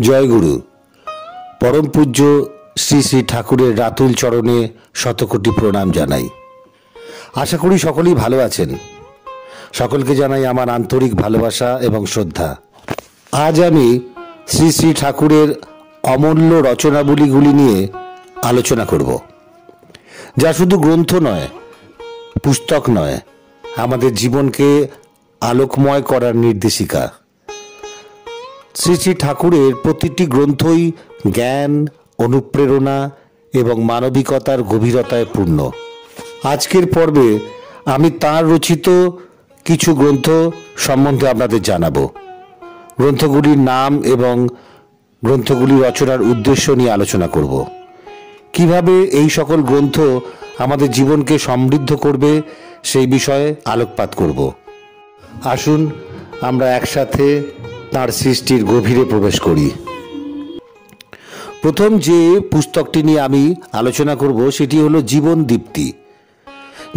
জয় গুরু। পরম পূজ্য শ্রী শ্রী ঠাকুরের রাতুল চরণে শতকোটি প্রণাম জানাই। আশা করি সকলেই ভালো আছেন। সকলকে জানাই আমার আন্তরিক ভালোবাসা এবং শ্রদ্ধা। আজ আমি শ্রী শ্রী ঠাকুরের অমূল্য রচনাবলীগুলি নিয়ে আলোচনা করব, যা শুধু গ্রন্থ নয়, পুস্তক নয়, আমাদের জীবনকে আলোকময় করার নির্দেশিকা। শ্রী শ্রী ঠাকুরের প্রতিটি গ্রন্থই জ্ঞান, অনুপ্রেরণা এবং মানবিকতার গভীরতায় পূর্ণ। আজকের পর্বে আমি তাঁর রচিত কিছু গ্রন্থ সম্বন্ধে আপনাদের জানাবো। গ্রন্থগুলির নাম এবং গ্রন্থগুলি রচনার উদ্দেশ্য নিয়ে আলোচনা করব। কিভাবে এই সকল গ্রন্থ আমাদের জীবনকে সমৃদ্ধ করবে সেই বিষয়ে আলোকপাত করব। আসুন আমরা একসাথে তাঁর সৃষ্টির গভীরে প্রবেশ করি। প্রথম যে পুস্তকটি নিয়ে আমি আলোচনা করব সেটি হলো জীবন দীপ্তি।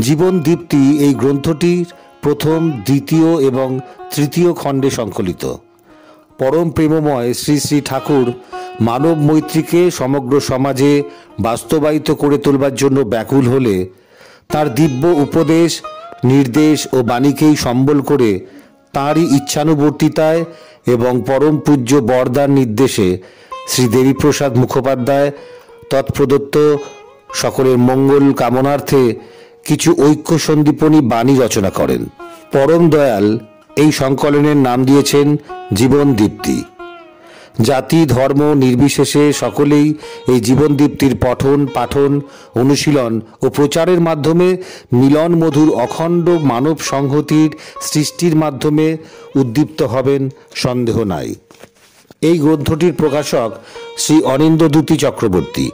জীবন দীপ্তি এই গ্রন্থটির প্রথম, দ্বিতীয় এবং তৃতীয় খণ্ডে সংকলিত। পরম প্রেমময় শ্রী শ্রী ঠাকুর মানব মৈত্রীকে সমগ্র সমাজে বাস্তবায়িত করে তোলবার জন্য ব্যাকুল হলে তার দিব্য উপদেশ, নির্দেশ ও বাণীকেই সম্বল করে তাঁরই ইচ্ছানুবর্তিতায় এবং পরম পূজ্য বরদার নির্দেশে শ্রী দেবীপ্রসাদ মুখোপাধ্যায় তৎপ্রদত্ত সকলের মঙ্গল কামনার্থে কিছু ঐক্য সন্দীপনী বাণী রচনা করেন। পরম দয়াল এই সংকলনের নাম দিয়েছেন জীবন দীপ্তি। জাতি ধর্ম নির্বিশেষে সকলেই এই জীবন দীপ্তির পঠন, পাঠন, অনুশীলন ও প্রচারের মাধ্যমে মিলন মধুর অখণ্ড মানব সংহতির সৃষ্টির মাধ্যমে উদ্দীপ্ত হবেন, সন্দেহ নাই। এই গ্রন্থটির প্রকাশক শ্রী অনিন্দ্যদ্যুতি চক্রবর্তী।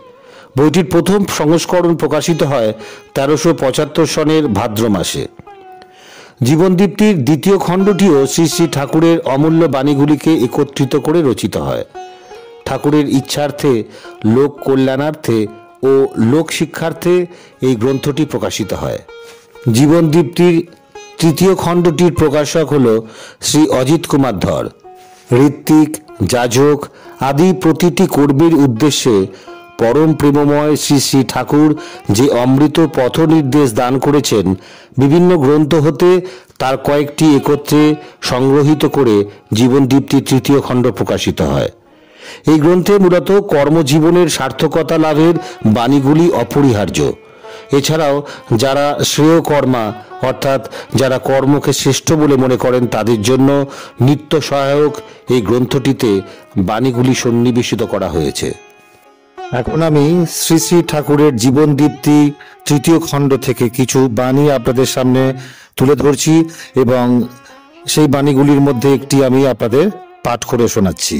বইটির প্রথম সংস্করণ প্রকাশিত হয় 1375 সনের ভাদ্র মাসে। জীবনদীপ্তির দ্বিতীয় খণ্ডটিও শ্রী শ্রী ঠাকুরের অমূল্য বাণীগুলিকে একত্রিত করে রচিত হয়। ঠাকুরের ইচ্ছার্থে, লোক কল্যাণার্থে ও লোক শিক্ষার্থে এই গ্রন্থটি প্রকাশিত হয়। জীবনদীপ্তির তৃতীয় খণ্ডটির প্রকাশক হল শ্রী অজিত কুমার ধর। ঋত্বিক, যাজক আদি প্রতিটি কর্মীর উদ্দেশ্যে পরম প্রেমময় শ্রী শ্রী ঠাকুর যে অমৃত পথ নির্দেশ দান করেছেন, বিভিন্ন গ্রন্থ হতে তার কয়েকটি একত্রে সংগ্রহিত করে জীবনদীপ্তির তৃতীয় খণ্ড প্রকাশিত হয়। এই গ্রন্থে মূলত কর্মজীবনের সার্থকতা লাভের বাণীগুলি অপরিহার্য। এছাড়াও যারা শ্রেয় কর্মা অর্থাৎ যারা কর্মকে শ্রেষ্ঠ বলে মনে করেন তাদের জন্য নিত্য সহায়ক এই গ্রন্থটিতে বাণীগুলি সন্নিবেশিত করা হয়েছে। এখন আমি শ্রী শ্রী ঠাকুরের জীবনদীপ্তি তৃতীয় খণ্ড থেকে কিছু বাণী আপনাদের সামনে তুলে ধরছি এবং সেই বাণীগুলির মধ্যে একটি আমি আপনাদের পাঠ করে শোনাচ্ছি।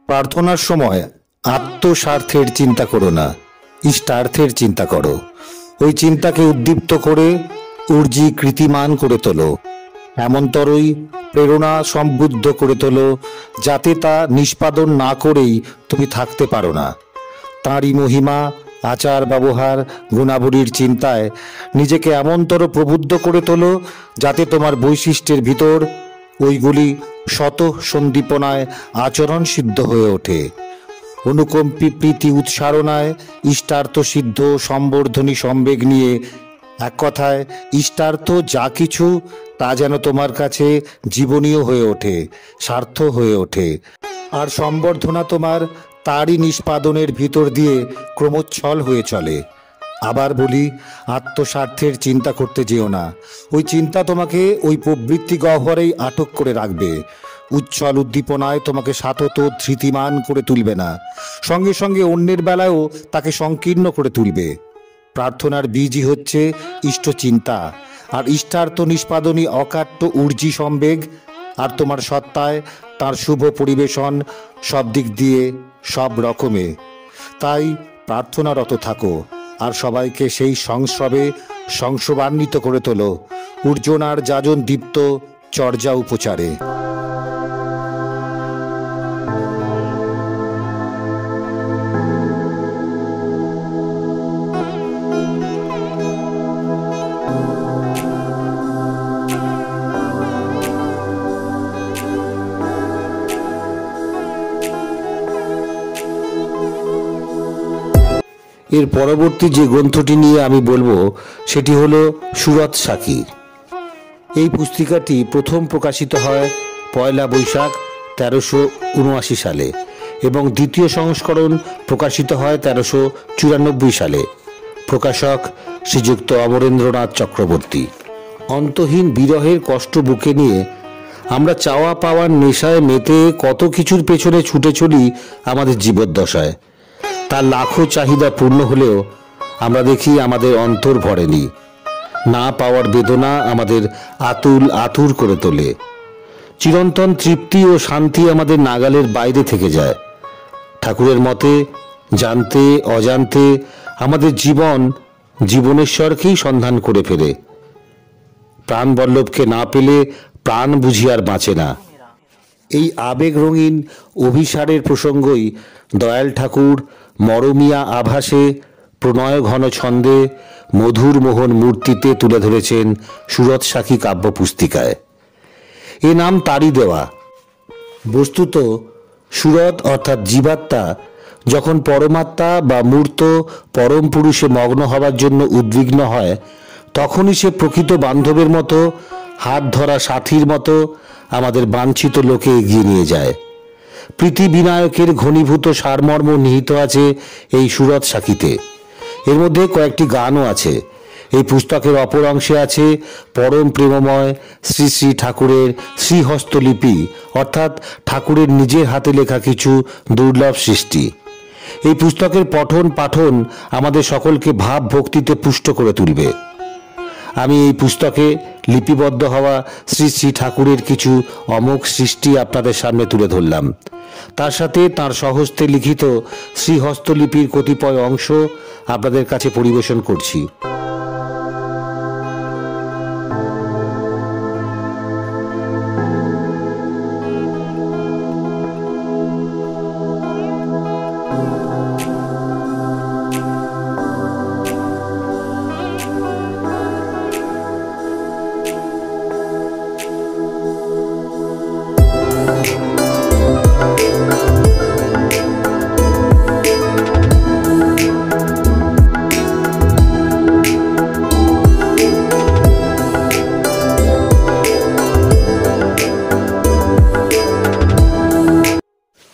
প্রার্থনার সময় আত্মস্বার্থের চিন্তা করো না, ইষ্টার্থের চিন্তা করো। ওই চিন্তাকে উদ্দীপ্ত করে ঊর্জি কৃতিমান করে তোলো, এমনতরই প্রেরণা সম্বুদ্ধ করে তোলো যাতে তা নিষ্পাদন না করেই তুমি থাকতে পারো না। তাঁরই মহিমা, আচার ব্যবহার, গুণাবলীর চিন্তায় নিজেকে এমনতর প্রবুদ্ধ করে তোলো যাতে তোমার বৈশিষ্ট্যের ভিতর ওইগুলি শত সন্দীপনায় আচরণ সিদ্ধ হয়ে ওঠে। অনুকম্পী প্রীতি উৎসারণায় ইষ্টার্থ সিদ্ধ সম্বর্ধনী সম্বেগ নিয়ে, এক কথায় ইষ্টার্থ যা কিছু তা যেন তোমার কাছে জীবনীয় হয়ে ওঠে, স্বার্থ হয়ে ওঠে, আর সম্বর্ধনা তোমার তারই নিষ্পাদনের ভিতর দিয়ে ক্রমোচ্ছল হয়ে চলে। আবার বলি, আত্মস্বার্থের চিন্তা করতে যেও না। ওই চিন্তা তোমাকে ওই প্রবৃত্তি গহ্বরেই আটক করে রাখবে। উচ্ছল উদ্দীপনায় তোমাকে সাতত ধৃতিমান করে তুলবে না, সঙ্গে সঙ্গে অন্যের বেলায়ও তাকে সংকীর্ণ করে তুলবে। প্রার্থনার বীজই হচ্ছে ইষ্ট চিন্তা, আর ইষ্টার্থ নিষ্পাদনী অকাট্য ঊর্জি সম্বেগ, আর তোমার সত্তায় তার শুভ পরিবেশন সব দিক দিয়ে সব রকমে। তাই প্রার্থনারত থাকো আর সবাইকে সেই সংস্রবে সংস্রবান্বিত করে তোলো উর্জনার যাজন দীপ্ত চর্যা উপচারে। এর পরবর্তী যে গ্রন্থটি নিয়ে আমি বলবো সেটি হলো সুরত সাকি। এই পুস্তিকাটি প্রথম প্রকাশিত হয় 1 বৈশাখ 1379 সালে এবং দ্বিতীয় সংস্করণ প্রকাশিত হয় 1394 সালে। প্রকাশক শ্রীযুক্ত অমরেন্দ্রনাথ চক্রবর্তী। অন্তহীন বিরহের কষ্ট বুকে নিয়ে আমরা চাওয়া পাওয়ার নেশায় মেতে কত কিছুর পেছনে ছুটে চলি আমাদের জীবদ্দশায়। তার লাখো চাহিদা পূর্ণ হলেও আমরা দেখি আমাদের অন্তর ভরেনি। না পাওয়ার বেদনা আমাদের আতুল আতুর করে তোলে। চিরন্তন তৃপ্তি ও শান্তি আমাদের নাগালের বাইরে থেকে যায়। ঠাকুরের মতে জানতে অজান্তে আমাদের জীবন জীবনেশ্বরকেই সন্ধান করে ফেলে। প্রাণবল্লভকে না পেলে প্রাণ বুঝি আর বাঁচে না। এই আবেগ রঙিন অভিসারের প্রসঙ্গই দয়াল ঠাকুর মরমিয়া আভাসে, প্রণয় ঘন ছন্দে, মধুর মোহন মূর্তিতে তুলে ধরেছেন সুরত সাকি কাব্য পুস্তিকায়। এ নাম তারই দেওয়া। বস্তুত সুরত অর্থাৎ জীবাত্মা যখন পরমাত্মা বা মূর্ত পরম পুরুষে মগ্ন হবার জন্য উদ্বিগ্ন হয়, তখনই সে প্রকৃত বান্ধবের মতো, হাত ধরা সাথীর মতো আমাদের বাঞ্ছিত লোকে এগিয়ে নিয়ে যায়। প্রীতি বিনায়কের ঘনীভূত সারমর্ম নিহিত আছে এই সুরত সাকিতে। এর মধ্যে কয়েকটি গানও আছে। এই পুস্তকের অপর অংশে আছে পরম প্রেমময় শ্রী শ্রী ঠাকুরের শ্রীহস্তলিপি, অর্থাৎ ঠাকুরের নিজের হাতে লেখা কিছু দুর্লভ সৃষ্টি। এই পুস্তকের পঠন পাঠন আমাদের সকলকে ভাব ভক্তিতে পুষ্ট করে তুলবে। আমি এই পুস্তকে লিপিবদ্ধ হওয়া শ্রী শ্রী ঠাকুরের কিছু অমোঘ সৃষ্টি আপনাদের সামনে তুলে ধরলাম। তার সাথে তাঁর স্বহস্তে লিখিত শ্রীহস্তলিপির কতিপয় অংশ আপনাদের কাছে পরিবেশন করছি।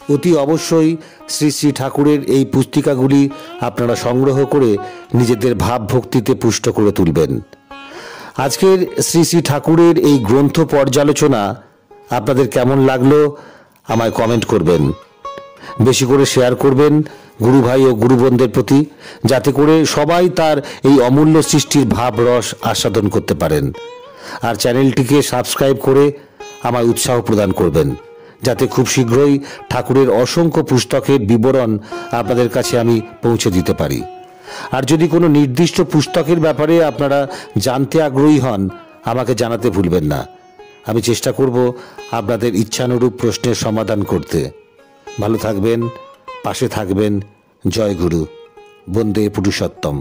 অতি অবশ্যই শ্রী শ্রী ঠাকুরের এই পুস্তিকাগুলি আপনারা সংগ্রহ করে নিজেদের ভাব ভক্তিতে পুষ্ট করে তুলবেন। আজকের শ্রী শ্রী ঠাকুরের এই গ্রন্থ পর্যালোচনা আপনাদের কেমন লাগলো আমায় কমেন্ট করবেন। বেশি করে শেয়ার করবেন গুরু ভাই ও গুরুবন্ধের প্রতি, যাতে করে সবাই তার এই অমূল্য সৃষ্টির ভাব রস আস্বাদন করতে পারেন। আর চ্যানেলটিকে সাবস্ক্রাইব করে আমায় উৎসাহ প্রদান করবেন, যাতে খুব শীঘ্রই ঠাকুরের অসংখ্য পুস্তকের বিবরণ আপনাদের কাছে আমি পৌঁছে দিতে পারি। আর যদি কোনো নির্দিষ্ট পুস্তকের ব্যাপারে আপনারা জানতে আগ্রহী হন, আমাকে জানাতে ভুলবেন না। আমি চেষ্টা করব আপনাদের ইচ্ছানুরূপ প্রশ্নের সমাধান করতে। ভালো থাকবেন, পাশে থাকবেন। জয় গুরু, বন্দে পুরুষোত্তম।